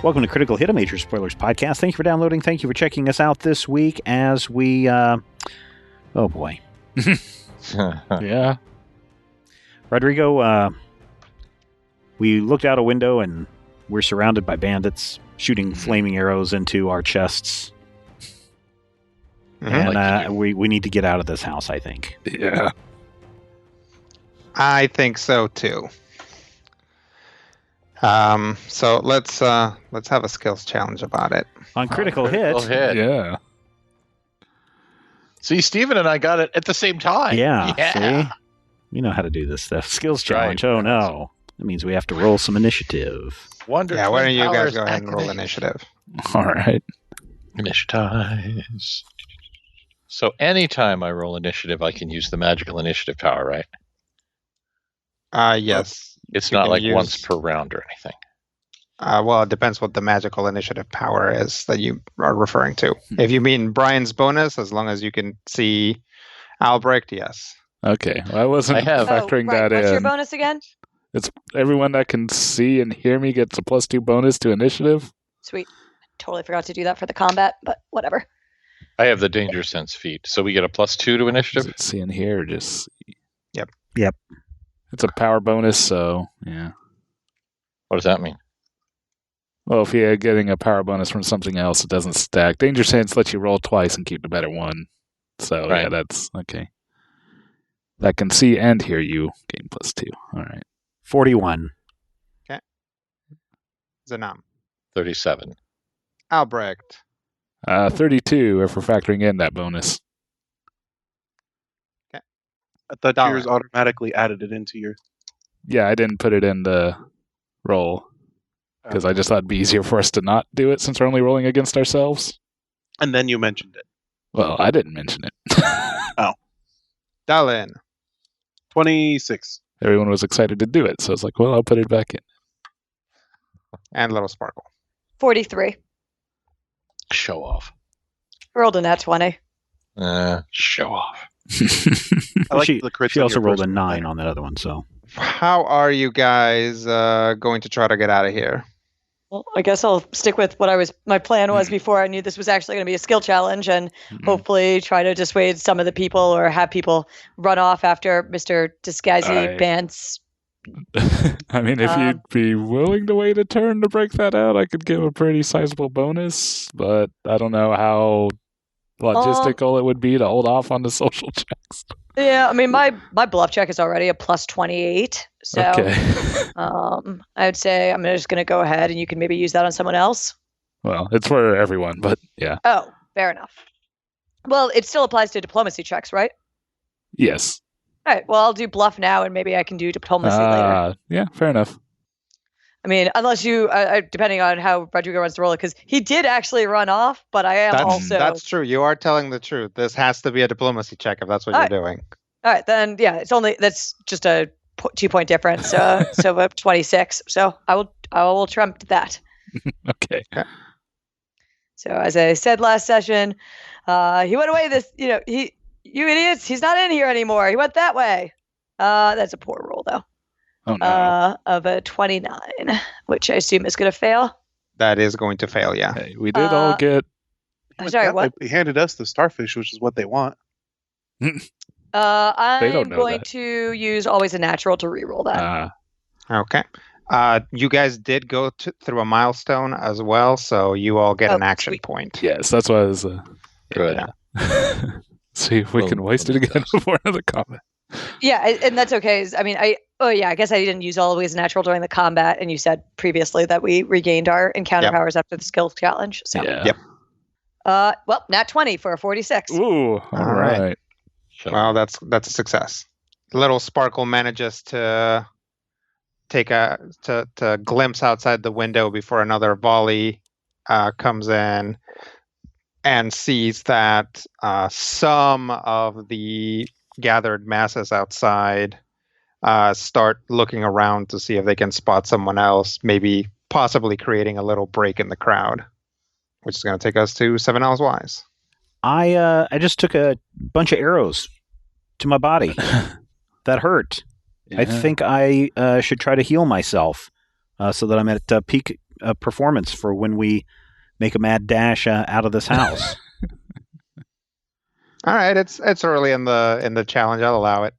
Welcome to Critical Hit, a Major Spoilers podcast. Thank you for downloading. Thank you for checking us out this week as we, oh boy. Yeah. Rodrigo, we looked out a window and we're surrounded by bandits shooting flaming arrows into our chests. And we need to get out of this house, I think. Yeah. I think so too. So let's have a skills challenge about it. On Critical Hit. Yeah. See, Steven and I got it at the same time. Yeah. See? We know how to do this stuff. Skills challenge. Right. Oh, no. That means we have to roll some initiative. Why don't you guys go ahead and roll initiative? All right. Initiative. So anytime I roll initiative, I can use the magical initiative power, right? Yes. It's not like once per round or anything. Well, it depends what the magical initiative power is that you are referring to. If you mean Brian's bonus, as long as you can see Albrecht, yes. Okay. Well, I wasn't factoring that in. What's your bonus again? It's everyone that can see and hear me gets a +2 bonus to initiative. Sweet. Totally forgot to do that for the combat, but whatever. I have the danger sense feat, so we get a +2 to initiative? Is it see and hear or just see? Yep. It's a power bonus, so yeah. What does that mean? Well, if you're getting a power bonus from something else, it doesn't stack. Danger sense lets you roll twice and keep the better one. So right. Yeah, that's okay. That can see and hear you. Gain +2. All right. 41. Okay. Zanam. 37. Albrecht. 32 if we're factoring in that bonus. Okay. I thought yours automatically added it into your... Yeah, I didn't put it in the roll because I just thought it'd be easier for us to not do it since we're only rolling against ourselves. And then you mentioned it. Well, I didn't mention it. Oh. Dallin. 26. Everyone was excited to do it, so I was like, well, I'll put it back in. And Little Sparkle. 43. Show off. Rolled a nat 20. Show off. I like the crits. She also rolled a 9 on that other one, so. How are you guys going to try to get out of here? Well, I guess I'll stick with what my plan was before I knew this was actually going to be a skill challenge, and hopefully try to dissuade some of the people or have people run off after Mr. Disguisey Bance. I mean, if you'd be willing to wait a turn to break that out, I could give a pretty sizable bonus, but I don't know how logistical it would be to hold off on the social checks. Yeah, I mean, my bluff check is already a +28, so okay. I would say I'm just going to go ahead and you can maybe use that on someone else. Well, it's for everyone, but yeah. Oh, fair enough. Well, it still applies to diplomacy checks, right? Yes. All right, well, I'll do bluff now, and maybe I can do diplomacy later. Yeah, fair enough. I mean, unless you, depending on how Rodrigo wants to roll it, because he did actually run off, but I am also... That's true. You are telling the truth. This has to be a diplomacy check if that's what you're doing. All right, then, yeah, that's just a 2-point difference, so 26. So I will trump that. Okay. So as I said last session, he went away you idiots, he's not in here anymore. He went that way. That's a poor roll, though. Oh, no. Of a 29, which I assume is going to fail. That is going to fail, yeah. Hey, we did all get... Sorry, what? He handed us the starfish, which is what they want. I'm going to use always a natural to reroll that. Okay. You guys did go through a milestone as well, so you all get an action point. Yes, that's why I was... Good. Yeah. See if we can waste it again before another combat. Yeah, and that's okay. I mean, I guess I didn't use always natural during the combat, and you said previously that we regained our encounter powers after the skill challenge. So. Yeah. Yep. Well, nat 20 for a 46. Ooh, all right. Well, that's a success. Little Sparkle manages to take to glimpse outside the window before another volley comes in, and sees that some of the gathered masses outside start looking around to see if they can spot someone else, maybe possibly creating a little break in the crowd, which is going to take us to 7 L's Wise. I just took a bunch of arrows to my body. That hurt. Yeah. I think I should try to heal myself so that I'm at peak a performance for when we make a mad dash out of this house. All right, it's early in the challenge. I'll allow it.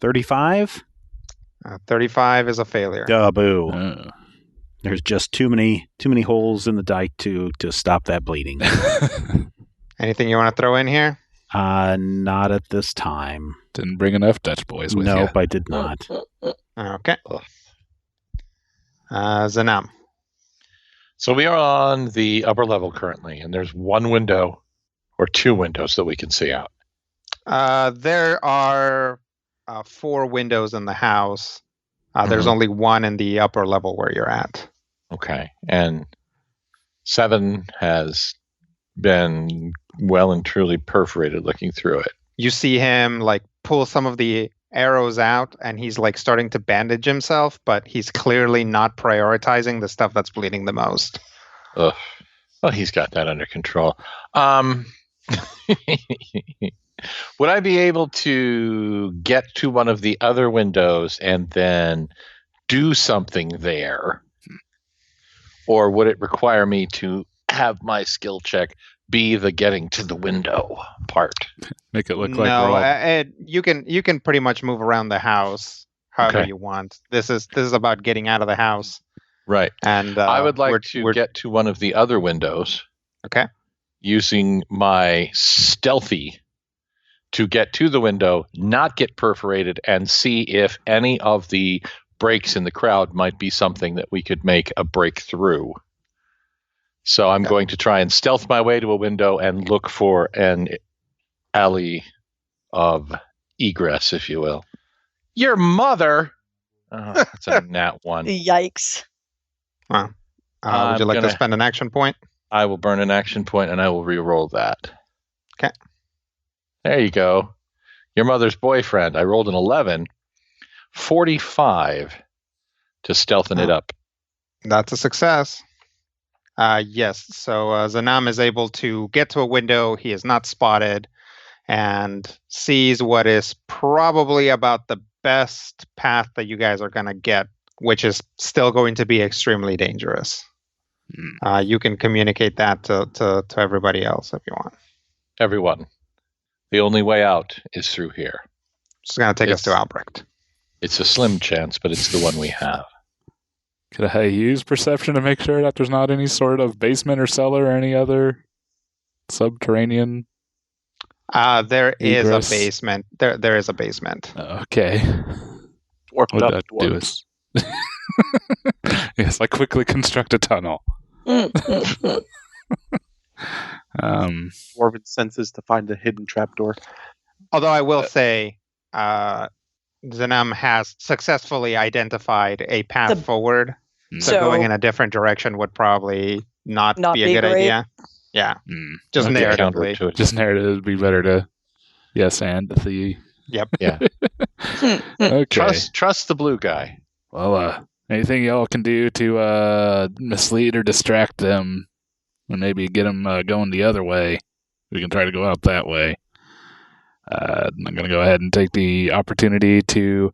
35? 35 is a failure. Duh, boo. There's just too many holes in the dike to stop that bleeding. Anything you want to throw in here? Not at this time. Didn't bring enough Dutch boys with you. Nope, I did not. Okay. Zanam. So we are on the upper level currently, and there's one window or two windows that we can see out. There are 4 windows in the house. There's only one in the upper level where you're at. Okay. And 7 has been well and truly perforated looking through it. You see him like pull some of the arrows out, and he's like starting to bandage himself, but he's clearly not prioritizing the stuff that's bleeding the most. Ugh. Well, he's got that under control. Would I be able to get to one of the other windows and then do something there? Or would it require me to have my skill check be the getting to the window part? Make it look like we're all... you can pretty much move around the house however you want. This is about getting out of the house. Right. And I would like to get to one of the other windows. Okay. Using my stealthy to get to the window, not get perforated, and see if any of the breaks in the crowd might be something that we could make a break through. So I'm going to try and stealth my way to a window and look for an alley of egress, if you will. Your mother! Oh, that's a nat 1. Yikes. Wow. Would you like to spend an action point? I will burn an action point and I will re-roll that. Okay. There you go. Your mother's boyfriend. I rolled an 11. 45 to stealthen it up. That's a success. Yes. So Zanam is able to get to a window. He is not spotted and sees what is probably about the best path that you guys are going to get, which is still going to be extremely dangerous. You can communicate that to everybody else if you want. Everyone. The only way out is through here. It's going to take us to Albrecht. It's a slim chance, but it's the one we have. Could I use perception to make sure that there's not any sort of basement or cellar or any other subterranean? There egress? Is a basement. There is a basement. Okay. Warped What up that dwarf. do is... Yes, I quickly construct a tunnel. Dwarven senses to find a hidden trapdoor. Although I will say, Zanam has successfully identified a path forward. So going in a different direction would probably not be a good idea. Yeah. Just narratively. Just narrative would be better to yes and the... Yep. Yeah. Okay. Trust the blue guy. Well, anything y'all can do to mislead or distract them and maybe get them going the other way, we can try to go out that way. I'm going to go ahead and take the opportunity to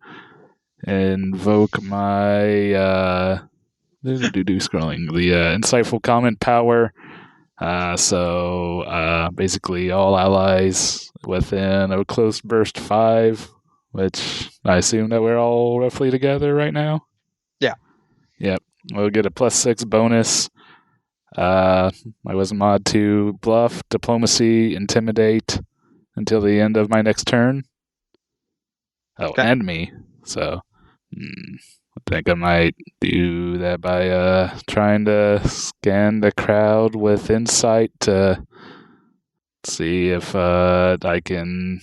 invoke my scrolling the insightful comment power. So basically all allies within a close burst 5, which I assume that we're all roughly together right now. Yeah. Yep. We'll get a +6 bonus. My wisdom mod to bluff, diplomacy, intimidate until the end of my next turn. Oh, Okay. and me. So I think I might do that by trying to scan the crowd with insight to see if I can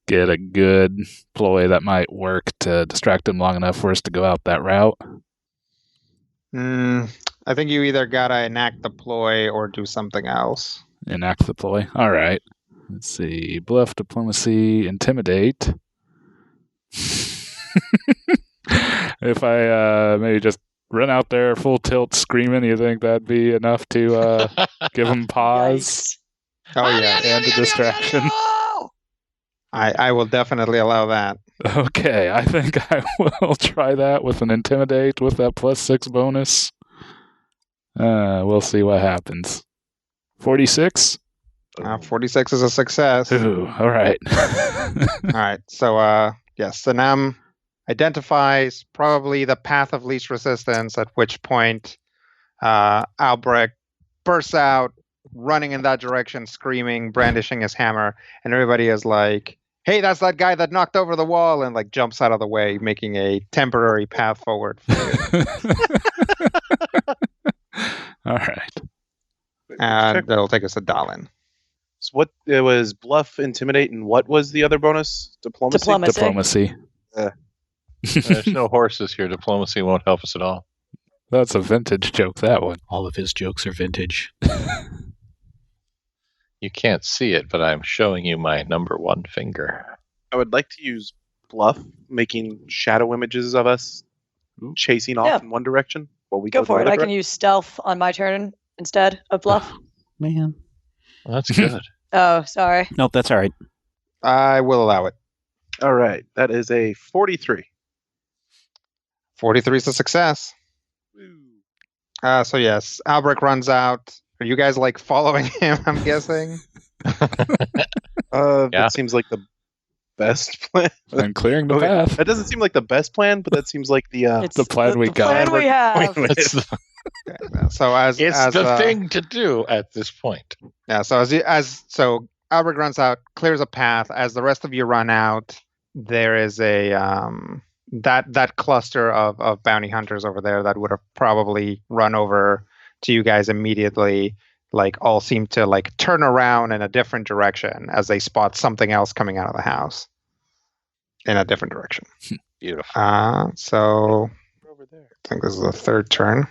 get a good ploy that might work to distract them long enough for us to go out that route. I think you either gotta enact the ploy or do something else. Enact the ploy. All right. Let's see. Bluff, diplomacy, intimidate. If I maybe just run out there full tilt screaming, you think that'd be enough to give them pause? Yikes. Oh yeah. And a distraction. I will definitely allow that. Okay, I think I will try that with an intimidate with that +6 bonus. We'll see what happens. 46? 46 is a success. Ooh, all right. All right. So, yes, Sanam identifies probably the path of least resistance, at which point Albrecht bursts out, running in that direction, screaming, brandishing his hammer, and everybody is like, hey, that's that guy that knocked over the wall, and like jumps out of the way, making a temporary path forward for you. All right. And that'll take us to Dalin. So what it was bluff, intimidate, and what was the other bonus? Diplomacy. Diplomacy. There's no horses here. Diplomacy won't help us at all. That's a vintage joke, that one. All of his jokes are vintage. You can't see it, but I'm showing you my number one finger. I would like to use bluff, making shadow images of us chasing off in one direction while we go for it. I can direction. use stealth on my turn instead of bluff. Man. Well, that's good. Oh, sorry. Nope, that's all right. I will allow it. All right, that is a 43. 43 is a success. So yes, Albrecht runs out. Are you guys like following him? I'm guessing. Yeah. That seems like the best plan. I'm clearing the Okay, path. that doesn't seem like the best plan, but that seems like the It's the plan we the got. plan we have. It's the, So as the thing to do at this point. Yeah. So so Albrecht runs out, clears a path. As the rest of you run out, there is a that cluster of bounty hunters over there that would have probably run over to you guys immediately. Like all seem to like turn around in a different direction as they spot something else coming out of the house in a different direction. Beautiful. So over there. I think this is the third turn.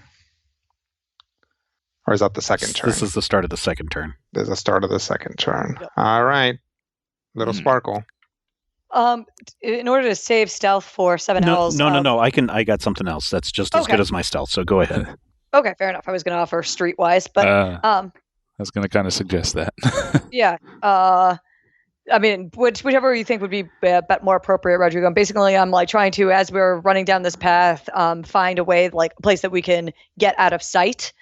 Or is that the second turn? This is the start of the second turn. This is the start of the second turn. Yep. All right. Little Sparkle. In order to save stealth for 7 No, owls. no. I got something else that's just as Okay. good as my stealth. So go ahead. Okay, fair enough. I was going to offer streetwise, but I was going to kind of suggest that. yeah. I mean, whichever you think would be a bit more appropriate, Rodrigo. Basically, I'm like trying to, as we're running down this path, find a way, like a place that we can get out of sight,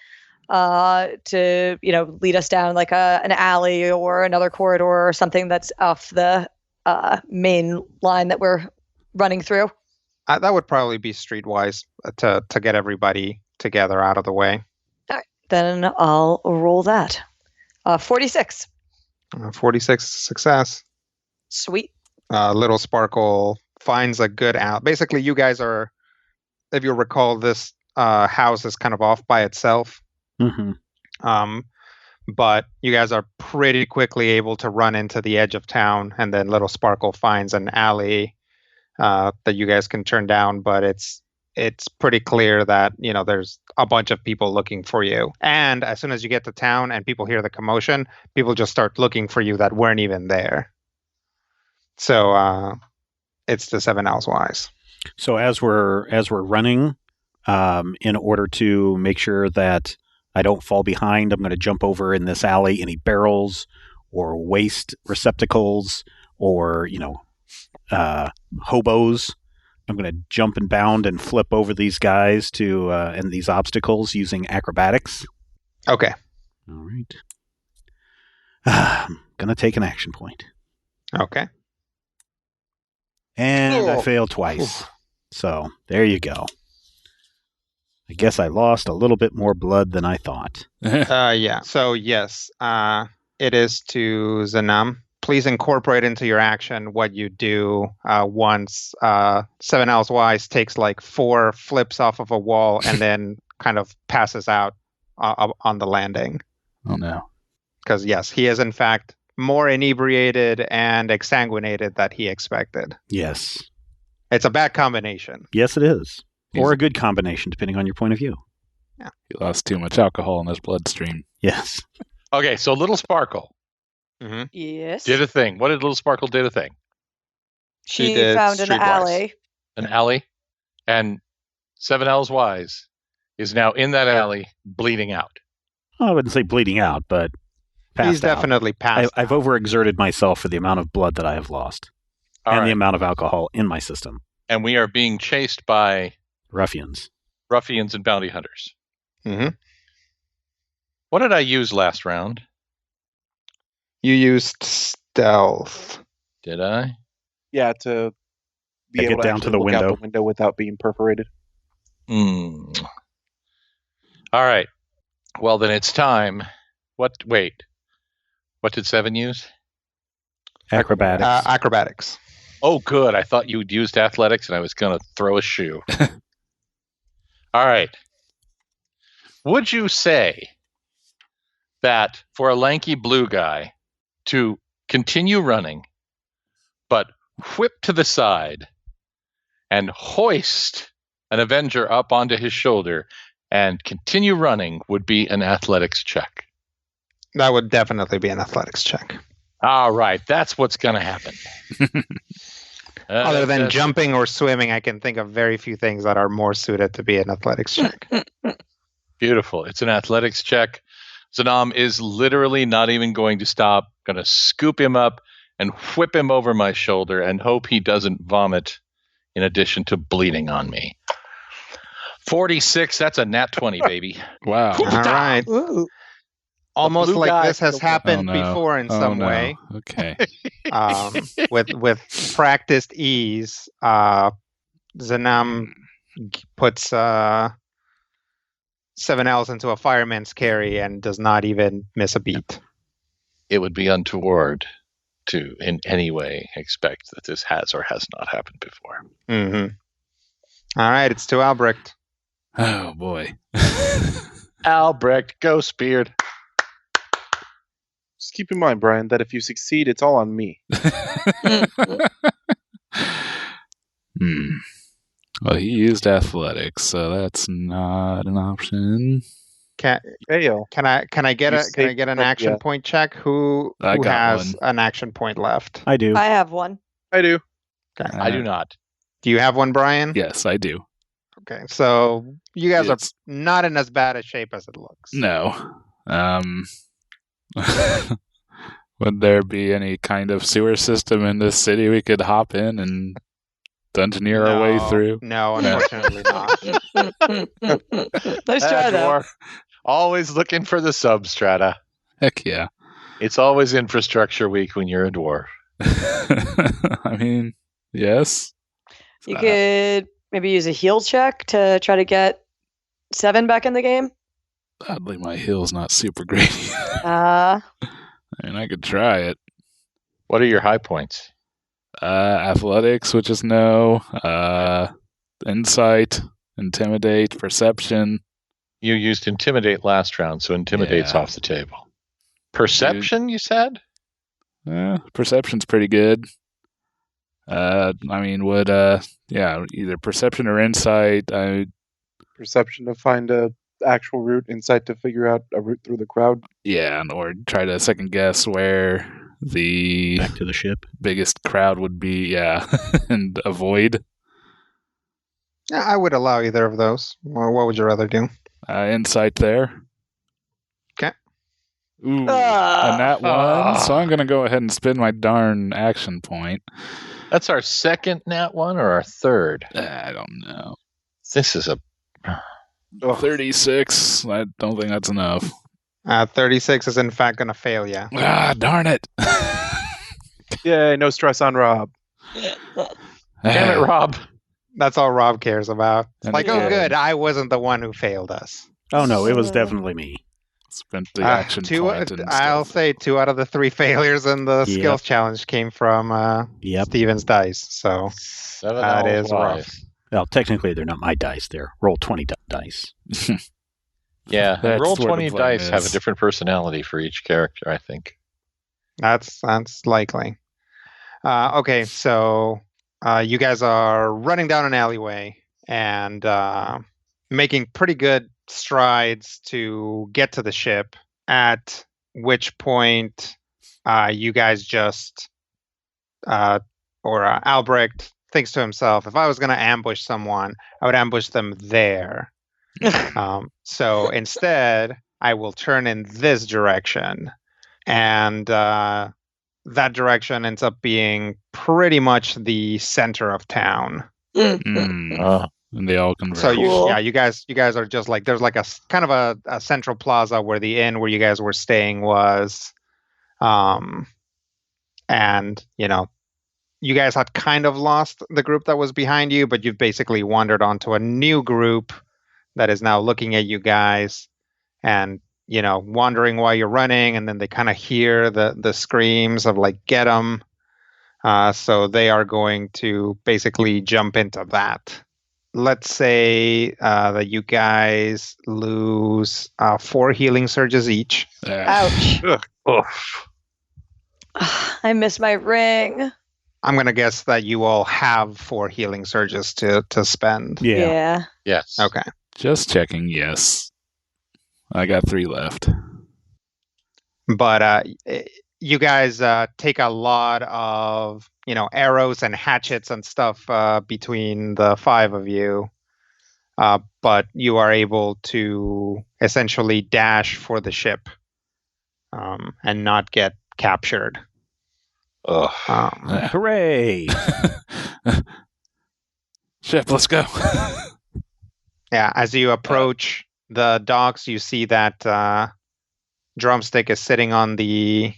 to lead us down like an alley or another corridor or something that's off the main line that we're running through. That would probably be streetwise to get everybody together out of the way. All right, then I'll roll that. 46. 46 success. Sweet. Little Sparkle finds a good alley. Basically, you guys are, if you recall, this house is kind of off by itself. Mm-hmm. But you guys are pretty quickly able to run into the edge of town, and then Little Sparkle finds an alley that you guys can turn down. But it's pretty clear that there's a bunch of people looking for you. And as soon as you get to town and people hear the commotion, people just start looking for you that weren't even there. So it's the 7 Owls wise. So as we're running, in order to make sure that I don't fall behind, I'm going to jump over in this alley any barrels or waste receptacles or hobos. I'm going to jump and bound and flip over these guys and these obstacles using acrobatics. Okay. All right. I'm going to take an action point. Okay. And I failed twice. So there you go. I guess I lost a little bit more blood than I thought. Yeah. So yes, it is to Zanam. Please incorporate into your action what you do once 7 Owls wise takes like 4 flips off of a wall and then kind of passes out on the landing. Oh no. Because yes, he is in fact more inebriated and exsanguinated than he expected. Yes. It's a bad combination. Yes, it is. Or a good combination, depending on your point of view. Yeah. He lost too much alcohol in his bloodstream. Yes. Okay, so Little Sparkle Yes. did a thing. What did Little Sparkle did a thing? She She did found an streetwise. alley. An alley, and 7 Owls Wise is now in that alley, bleeding out. I wouldn't say bleeding out, but passed He's out. definitely passed. I've overexerted myself for the amount of blood that I have lost All and right. the amount of alcohol in my system. And we are being chased by Ruffians. ruffians and bounty hunters. Mm-hmm. What did I use last round? You used stealth. Did I? Yeah, to be Yeah, able get to down actually to the look out window. the window without being perforated. All right. Well, then it's time. Wait. What did 7 use? Acrobatics. Acrobatics. Oh, good. I thought you'd used athletics and I was going to throw a shoe. All right. Would you say that for a lanky blue guy to continue running, but whip to the side and hoist an Avenger up onto his shoulder and continue running would be an athletics check? That would definitely be an athletics check. All right. That's what's going to happen. Other than jumping or swimming, I can think of very few things that are more suited to be an athletics check. Beautiful. It's an athletics check. Zanam is literally not even going to stop. Going to scoop him up and whip him over my shoulder and hope he doesn't vomit in addition to bleeding on me. 46, that's a nat 20, baby. Wow. All right. Ooh. Almost blue like guy this has for the- happened Oh, no. before in some way. Okay. With practiced ease, Zanam puts 7 L's into a fireman's carry and does not even miss a beat. It would be untoward to in any way expect that this has or has not happened before. Mm-hmm. All right, it's to Albrecht. Oh boy. Albrecht, Ghost Beard. Just keep in mind, Brian, that if you succeed, it's all on me. Well, he used athletics, so that's not an option. Ayo. Can I get an action Yeah. point check? Who I got has one. an action point left? I do. I have one. I do. Okay. I do not. Do you have one, Brian? Yes, I do. Okay, so you guys It's- are not in as bad a shape as it looks. No. Would there be any kind of sewer system in this city we could hop in and dungeoneer our way through? No, unfortunately not. Nice try, though. Dwarf. Always looking for the substrata. Heck yeah. It's always infrastructure week when you're a dwarf. I mean, yes. You could maybe use a heal check to try to get 7 back in the game. Oddly, my heal's not super great. Uh, I mean, I could try it. What are your high points? Athletics, which is no. Insight, intimidate, perception. You used intimidate last round, so intimidate's Yeah. off the table. Perception, you said? Perception's pretty good. I mean, would either perception or insight. Perception to find a actual route, insight to figure out a route through the crowd. Or try to second guess where the Back to the ship. biggest crowd would be. And avoid. Yeah, I would allow either of those. Or what would you rather do? Insight there. Okay. Ooh, and that one. So I'm gonna go ahead and spend my darn action point. That's our second nat one or our third? I don't know. This is a... 36. I don't think that's enough. 36 is in fact going to fail you. Darn it. Yay, no stress on Rob. Damn it, Rob. That's all Rob cares about. It's And like, oh, again. good, I wasn't the one who failed us. Oh no, it was definitely me. Spent the action point. And I'll stuff. say 2 out of the 3 failures in the Yep. skills challenge came from Yep. Steven's dice. So 7 that owls is rough. wise. Well, technically they're not my dice. They're roll 20 dice. Yeah, That's roll where the 20 blame dice have a is. different personality for each character, I think. That's likely. Okay, so you guys are running down an alleyway and making pretty good strides to get to the ship, at which point you guys just, Albrecht thinks to himself, if I was going to ambush someone, I would ambush them there. So instead, I will turn in this direction. And that direction ends up being pretty much the center of town. Mm. And they all converge. So Cool. you guys are just like, there's like a kind of a central plaza where the inn where you guys were staying was, and you guys had kind of lost the group that was behind you, but you've basically wandered onto a new group that is now looking at you guys and wondering why you're running, and then they kind of hear the screams of like, get them. So they are going to basically jump into that. Let's say that you guys lose 4 healing surges each. Ouch. Oof. I miss my ring. I'm going to guess that you all have 4 healing surges to spend. Yeah. Yes. Okay. Just checking, yes. I got 3 left. But you guys take a lot of, arrows and hatchets and stuff between the 5 of you. But you are able to essentially dash for the ship and not get captured. Ugh. Hooray! Ship, let's go. Yeah, as you approach the docks, you see that Drumstick is sitting on the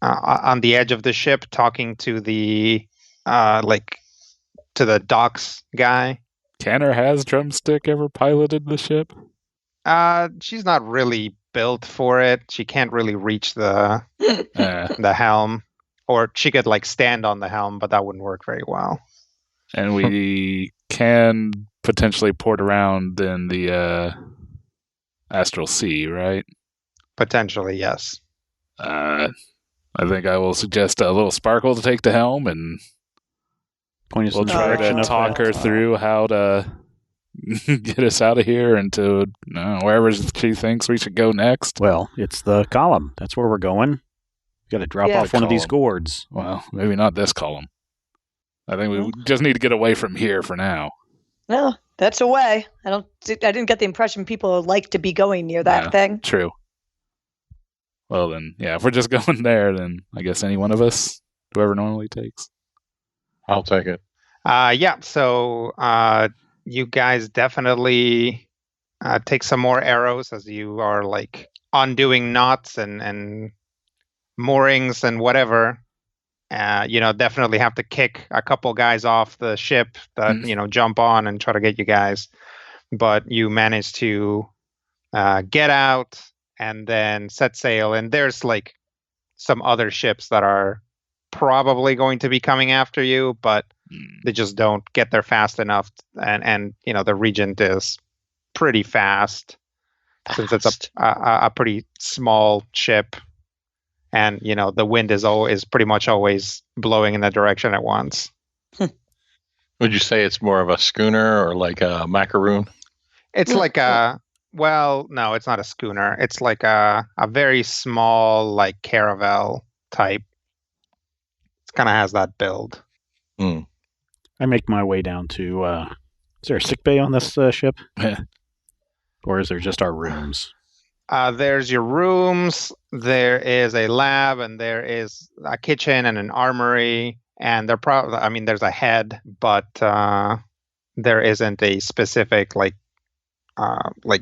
edge of the ship, talking to the to the docks guy. Canner, has Drumstick ever piloted the ship? She's not really built for it. She can't really reach the helm, or she could like stand on the helm, but that wouldn't work very well. And we can potentially port around in the Astral Sea, right? Potentially, yes. I think I will suggest a little Sparkle to take the helm, and Point us we'll in the try direction to of talk that. her through how to get us out of here and to wherever she thinks we should go next. Well, it's the column. That's where we're going. Got to drop off one of these Column. gourds. Well, maybe not this column. I think we just need to get away from here for now. No, that's a way. I didn't get the impression people like to be going near that thing. True. Well then, yeah, if we're just going there, then I guess any one of us, whoever normally takes. I'll take it. Yeah, so you guys definitely take some more arrows as you are like undoing knots and moorings and whatever. Definitely have to kick a couple guys off the ship that jump on and try to get you guys, but you manage to get out and then set sail. And there's like some other ships that are probably going to be coming after you, but they just don't get there fast enough. And the Regent is pretty fast since it's a pretty small ship. And, the wind is pretty much always blowing in that direction at once. Would you say it's more of a schooner or like a macaroon? It's like no, it's not a schooner. It's like a very small, like caravel type. It kind of has that build. I make my way down to, is there a sick bay on this ship? Or is there just our rooms? There's your rooms, there is a lab, and there is a kitchen and an armory, and there's a head, but there isn't a specific like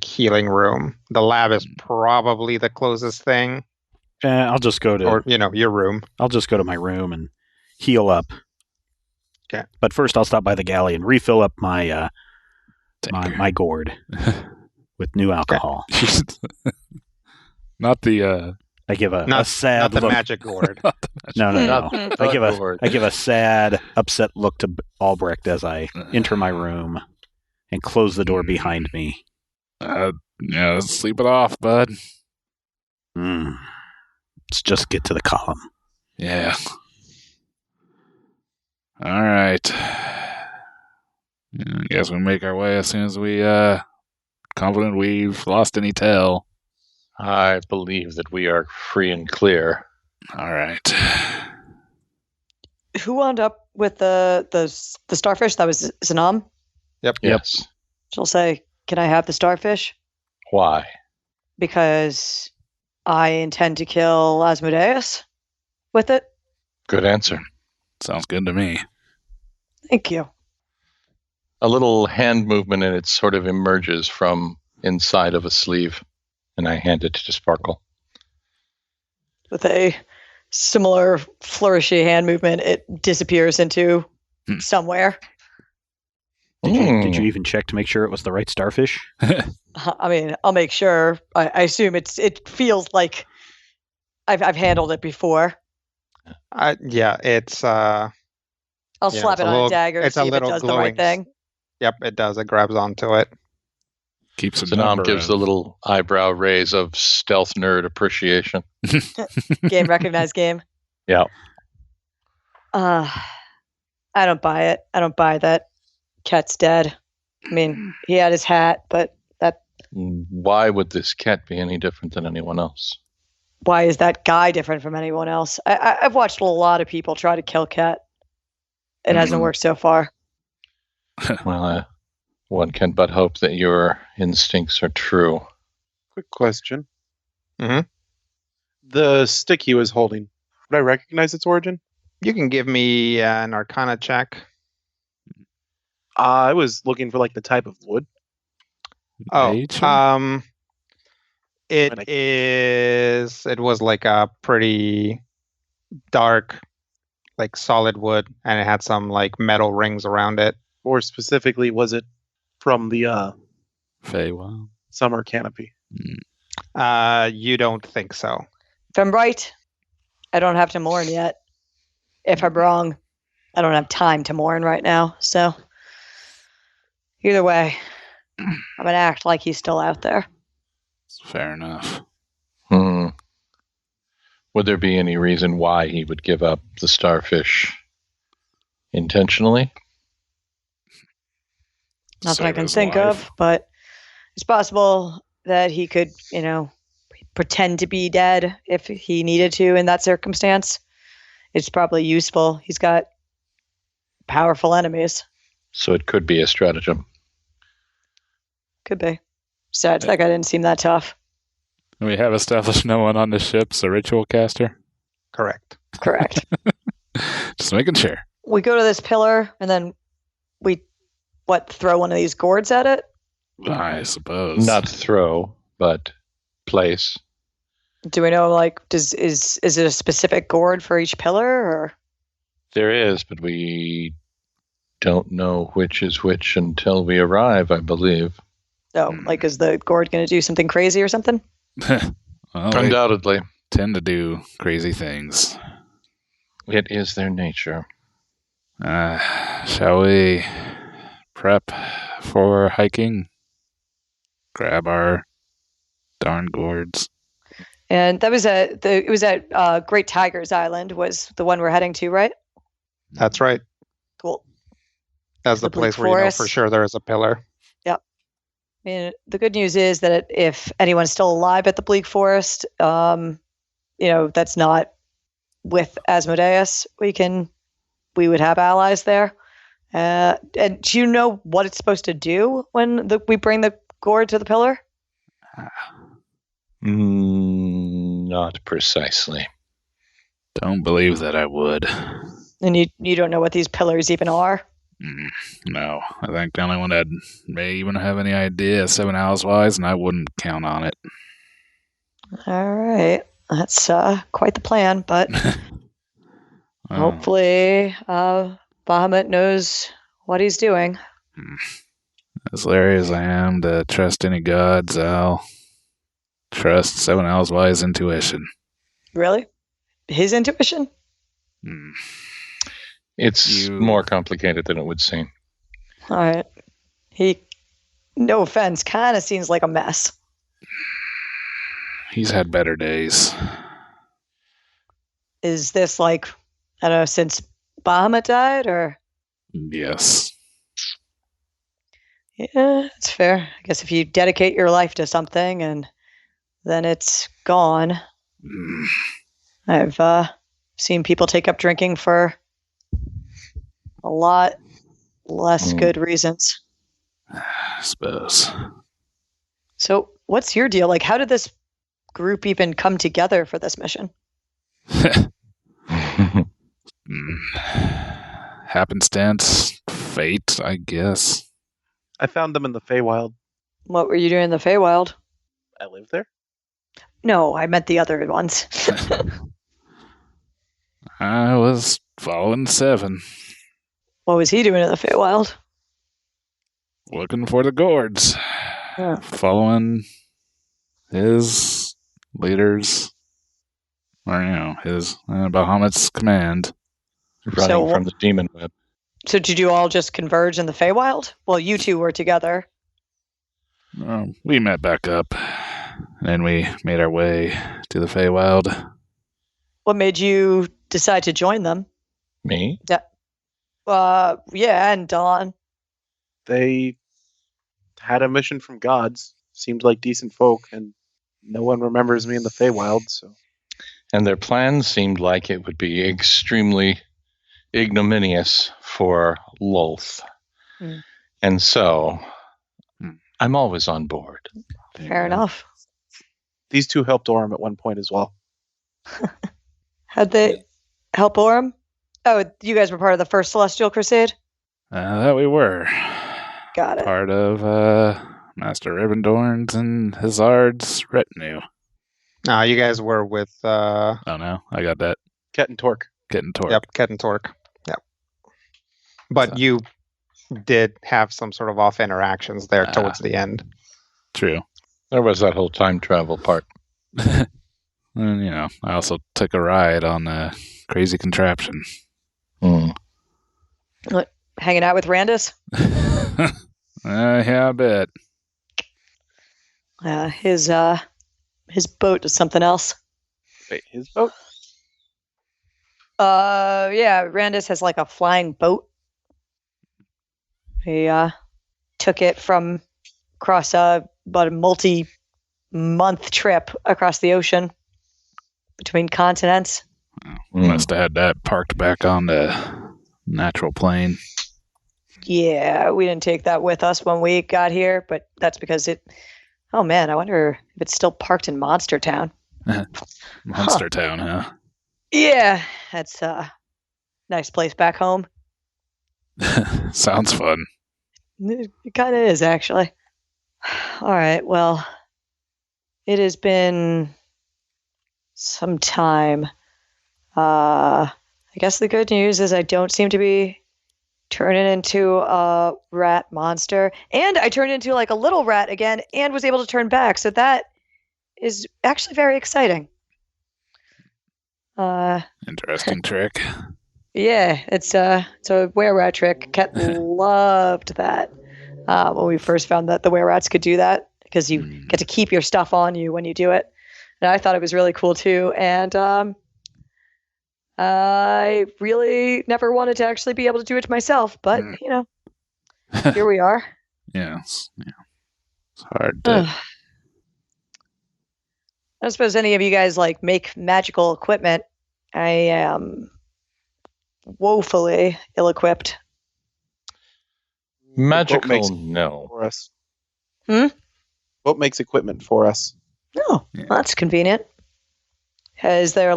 healing room. The lab is probably the closest thing. I'll just go to your room. I'll just go to my room and heal up. Okay. But first, I'll stop by the galley and refill up my my gourd with new alcohol. Not the. I give a sad not the look. magic gourd. No. I give a sad, upset look to Albrecht as I enter my room and close the door behind me. Sleep it off, bud. Let's just get to the column. Yeah. All right. I guess we make our way as soon as we confident we've lost any tail. I believe that we are free and clear. All right. Who wound up with the starfish? That was Sanam? Yep. Yes. She'll say, "Can I have the starfish?" Why? Because I intend to kill Asmodeus with it. Good answer. Sounds good to me. Thank you. a little hand movement, and it sort of emerges from inside of a sleeve, and I hand it to Sparkle. With a similar flourishy hand movement, it disappears into somewhere. Did you even check to make sure it was the right starfish? I mean, I'll make sure. I assume it feels like I've handled it before. Yeah, it's. I'll slap it on a dagger and see if it does the right thing. Yep, it does. It grabs onto it. Keeps a Sanam gives the little eyebrow raise of stealth nerd appreciation. Game recognized game. Yeah. I don't buy it. I don't buy that Ket's dead. I mean, he had his hat, but that... Why would this cat be any different than anyone else? Why is that guy different from anyone else? I've watched a lot of people try to kill Cat. It hasn't worked so far. Well, one can but hope that your instincts are true. Quick question. Mm-hmm. The stick he was holding, would I recognize its origin? You can give me an Arcana check. I was looking for like the type of wood. It was like a pretty dark, like solid wood, and it had some like metal rings around it. More specifically, was it from the Feywild summer canopy? You don't think so. If I'm right, I don't have to mourn yet. If I'm wrong, I don't have time to mourn right now. So either way, I'm gonna act like he's still out there. Fair enough. Would there be any reason why he would give up the starfish intentionally? Not that I can think of, but it's possible that he could, pretend to be dead if he needed to in that circumstance. It's probably useful. He's got powerful enemies. So it could be a stratagem. Could be. Besides, that guy didn't seem that tough. We have established no one on the ship's a ritual caster? Correct. Just making sure. We go to this pillar, and then we, throw one of these gourds at it? I suppose. Not throw, but place. Do we know, is it a specific gourd for each pillar, or? There is, but we don't know which is which until we arrive, I believe. Oh, is the gourd going to do something crazy or something? Well, undoubtedly. Tend to do crazy things. It is their nature. Shall we prep for hiking? Grab our darn gourds. And that was it was at Great Tigers Island was the one we're heading to, right? That's right. Cool. That's the place where you know for sure there is a pillar. Yep. I mean, the good news is that if anyone's still alive at the Bleak Forest, that's not with Asmodeus, we would have allies there. And do you know what it's supposed to do when we bring the gourd to the pillar? Not precisely. Don't believe that I would. And you don't know what these pillars even are? No. I think the only one that may even have any idea is 7 Owls wise, and I wouldn't count on it. All right. That's quite the plan, but hopefully Bahamut knows what he's doing. As leery as I am to trust any gods, I'll trust 7 Owls wise intuition. Really? His intuition? It's more complicated than it would seem. All right. He, no offense, kind of seems like a mess. He's had better days. Is this since Bahamut died, or? Yes. Yeah, that's fair. I guess if you dedicate your life to something and then it's gone. I've seen people take up drinking for a lot less good reasons. I suppose. So what's your deal? How did this group even come together for this mission? Happenstance, fate, I guess. I found them in the Feywild. What were you doing in the Feywild? I live there. No, I meant the other ones. I was following 7. What was he doing in the Feywild? Looking for the gourds. Yeah. Following his leaders, or, his Bahamut's command. Running from the demon web. So did you all just converge in the Feywild? Well, you two were together. We met back up, and we made our way to the Feywild. What made you decide to join them? Me? Yeah, and Dawn. They had a mission from gods. Seemed like decent folk, and no one remembers me in the Feywild, so. And their plan seemed like it would be extremely ignominious for Lolth. Mm. And so, I'm always on board. Fair enough. These two helped Orm at one point as well. How'd they help Orm? Oh, you guys were part of the first Celestial Crusade? That we were. Got it. Part of Master Ribendorn's and Hazard's retinue. No, you guys were with... Oh no, I got that. Ket and Torque. Yep, Ket and Torque. Yep. But you did have some sort of off interactions there towards the end. True. There was that whole time travel part. And, I also took a ride on a crazy contraption. What, hanging out with Randus? Yeah, I bet. His boat is something else. Wait, his boat? Yeah, Randus has like a flying boat. He took it from across about a multi-month trip across the ocean between continents. Must have had that parked back on the natural plane. Yeah, we didn't take that with us when we got here, but that's because oh man, I wonder if it's still parked in Monster Town. Monster Town, huh? Yeah, that's a nice place back home. Sounds fun. It kind of is, actually. All right, well, it has been some time. I guess the good news is I don't seem to be turning into a rat monster. And I turned into like a little rat again and was able to turn back. So that is actually very exciting. Interesting trick. Yeah, it's a were-rat trick. Ket loved that when we first found that the were-rats could do that, because you get to keep your stuff on you when you do it. And I thought it was really cool too. And I really never wanted to actually be able to do it myself, but here we are. Yes. Yeah. It's hard to... I don't suppose any of you guys make magical equipment. I am woefully ill-equipped. Magical, no. For us. Boat makes equipment for us. Oh, well, that's convenient. Is there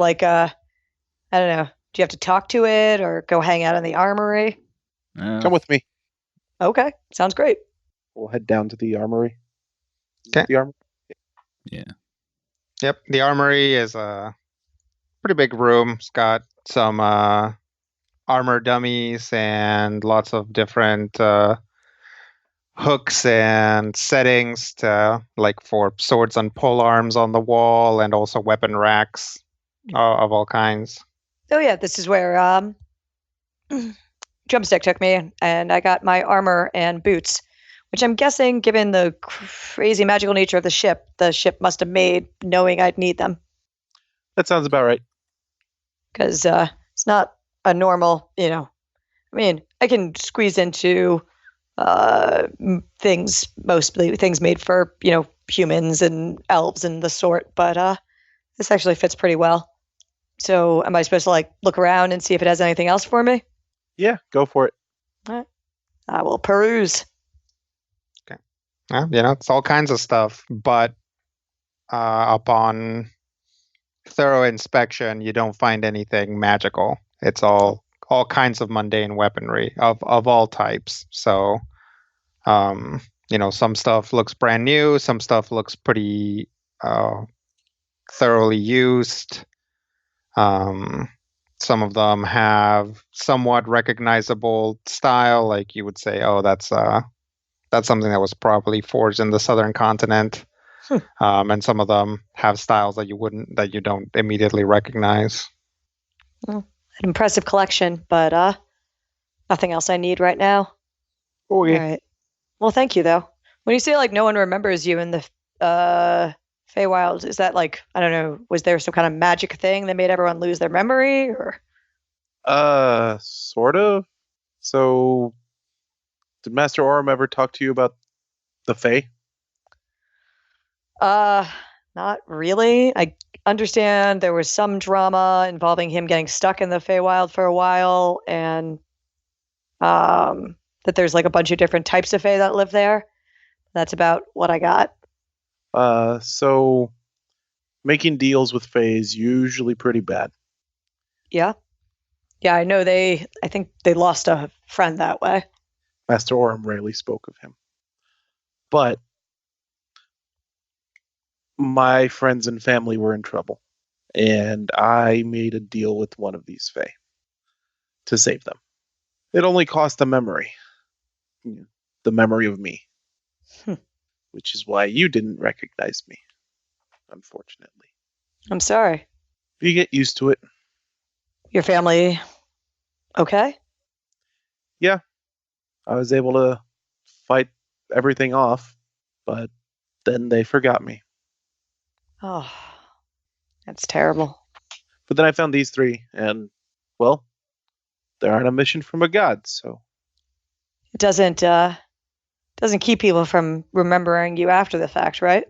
I don't know, do you have to talk to it or go hang out in the armory? Come with me. Okay, sounds great. We'll head down to the armory. Okay. The armory? Yeah. Yep, the armory is a pretty big room. It's got some armor dummies and lots of different hooks and settings for swords and pole arms on the wall, and also weapon racks of all kinds. Oh yeah, this is where Drumstick took me, and I got my armor and boots, which I'm guessing, given the crazy magical nature of the ship must have made knowing I'd need them. That sounds about right. Because it's not a normal, I mean, I can squeeze into things, mostly things made for, humans and elves and the sort, but this actually fits pretty well. So am I supposed to look around and see if it has anything else for me? Yeah, go for it. All right. I will peruse. Okay. It's all kinds of stuff, but upon thorough inspection, you don't find anything magical. It's all kinds of mundane weaponry of all types. So Some stuff looks brand new, some stuff looks pretty thoroughly used. Some of them have somewhat recognizable style, like you would say, oh, that's something that was probably forged in the southern continent. And some of them have styles that you don't immediately recognize. Well, an impressive collection, but nothing else I need right now. Okay. All right. Well, thank you, though. When you say like no one remembers you in the Feywild, is that like, I don't know, was there some kind of magic thing that made everyone lose their memory, or? Sort of. So, did Master Orm ever talk to you about the Fae? Not really. I understand there was some drama involving him getting stuck in the Feywild for a while, and that there's like a bunch of different types of Fae that live there. That's about what I got. So making deals with Fae is usually pretty bad. Yeah. Yeah, I know I think they lost a friend that way. Master Orm rarely spoke of him. But my friends and family were in trouble, and I made a deal with one of these Fae to save them. It only cost a memory. The memory of me. Which is why you didn't recognize me, unfortunately. I'm sorry. You get used to it. Your family okay? Yeah. I was able to fight everything off, but then they forgot me. Oh, that's terrible. But then I found these three, and, well, they're on a mission from a god, so. It doesn't keep people from remembering you after the fact, right?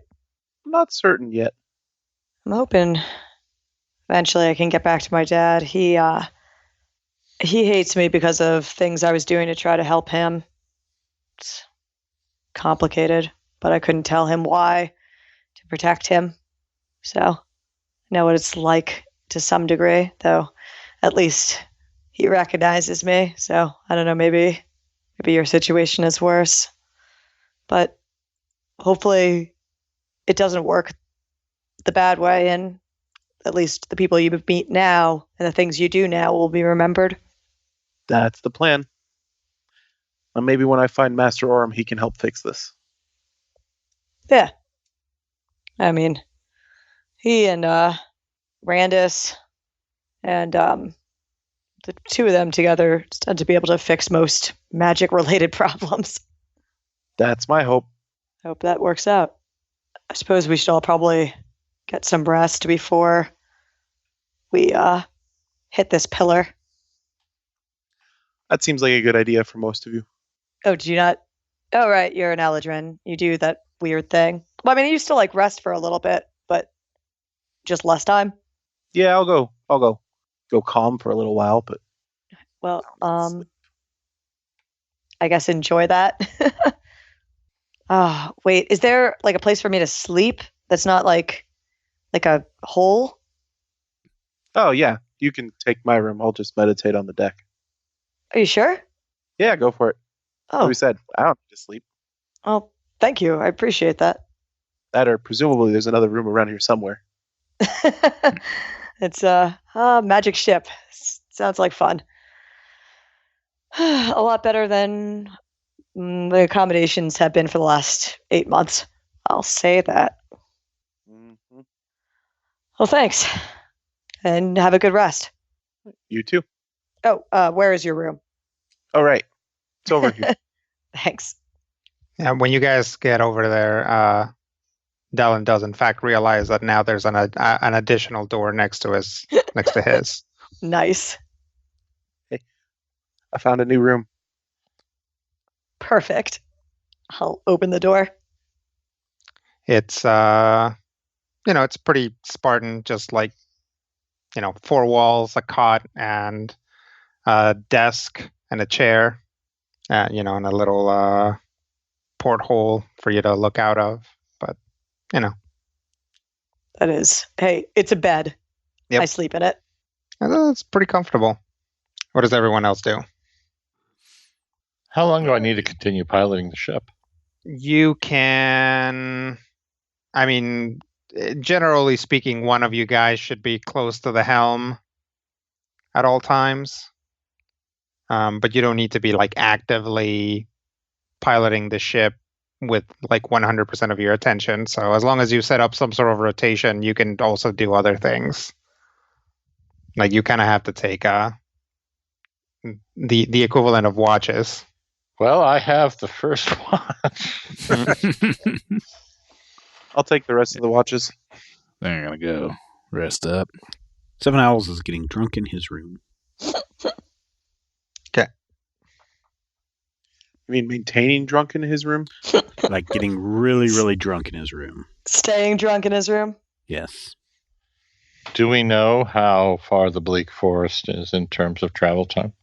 I'm not certain yet. I'm hoping eventually I can get back to my dad. He hates me because of things I was doing to try to help him. It's complicated, but I couldn't tell him why to protect him. So I know what it's like to some degree, though at least he recognizes me. So I don't know, maybe your situation is worse. But hopefully it doesn't work the bad way, and at least the people you meet now and the things you do now will be remembered. That's the plan. And maybe when I find Master Orm, he can help fix this. Yeah. I mean, he and Randus and the two of them together tend to be able to fix most magic-related problems. That's my hope. Hope that works out. I suppose we should all probably get some rest before we hit this pillar. That seems like a good idea for most of you. Oh, do you not? Oh, right. You're an Eladrin. You do that weird thing. Well, I mean, you used to like rest for a little bit, but just less time. Yeah, I'll go. Go calm for a little while, but. Well, I guess enjoy that. Wait, is there like a place for me to sleep that's not like a hole? Oh, yeah. You can take my room. I'll just meditate on the deck. Are you sure? Yeah, go for it. Oh, Like we said, I don't need to sleep. well, thank you. I appreciate that. That or presumably there's another room around here somewhere. It's a magic ship. Sounds like fun. A lot better than the accommodations have been for the last 8 months. I'll say that. Mm-hmm. Well, thanks. And have a good rest. You too. Oh, where is your room? All right. It's over here. Thanks. Yeah, when you guys get over there, Dallin does in fact realize that now there's an additional door next to his. Nice. Hey, I found a new room. Perfect. I'll open the door. It's it's pretty Spartan, just like 4 walls, a cot, and a desk and a chair, and a little porthole for you to look out of. But That is. Hey, it's a bed. Yep. I sleep in it. It's pretty comfortable. What does everyone else do? How long do I need to continue piloting the ship? You can, I mean, generally speaking, one of you guys should be close to the helm at all times. But you don't need to be like actively piloting the ship with like 100% of your attention. So as long as you set up some sort of rotation, you can also do other things. Like you kind of have to take the equivalent of watches. Well, I have the first watch. I'll take the rest of the watches. They're gonna go rest up. Seven Owls is getting drunk in his room. Okay. You mean maintaining drunk in his room? Like getting really, really drunk in his room. Staying drunk in his room. Yes. Do we know how far the Bleak Forest is in terms of travel time?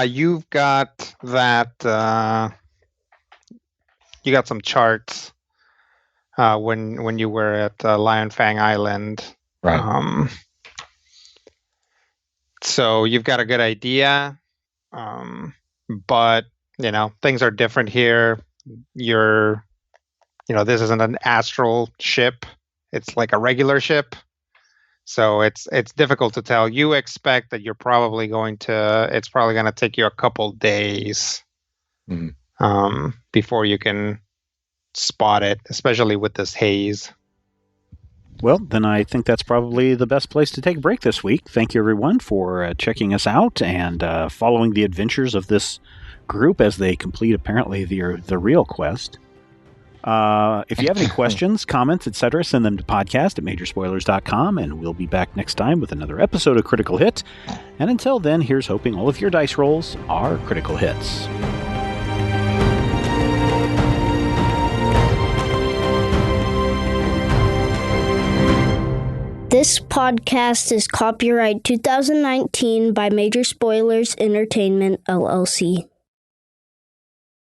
You've got that. You got some charts when you were at Lion Fang Island. Right. So you've got a good idea, but things are different here. This isn't an astral ship; it's like a regular ship. So it's difficult to tell. You expect that it's probably going to take you a couple days before you can spot it, especially with this haze. Well, then I think that's probably the best place to take a break this week. Thank you, everyone, for checking us out and following the adventures of this group as they complete, apparently, the real quest. If you have any questions, comments, etc., send them to podcast@majorspoilers.com, and we'll be back next time with another episode of Critical Hit. And until then, here's hoping all of your dice rolls are critical hits. This podcast is copyright 2019 by Major Spoilers Entertainment, LLC.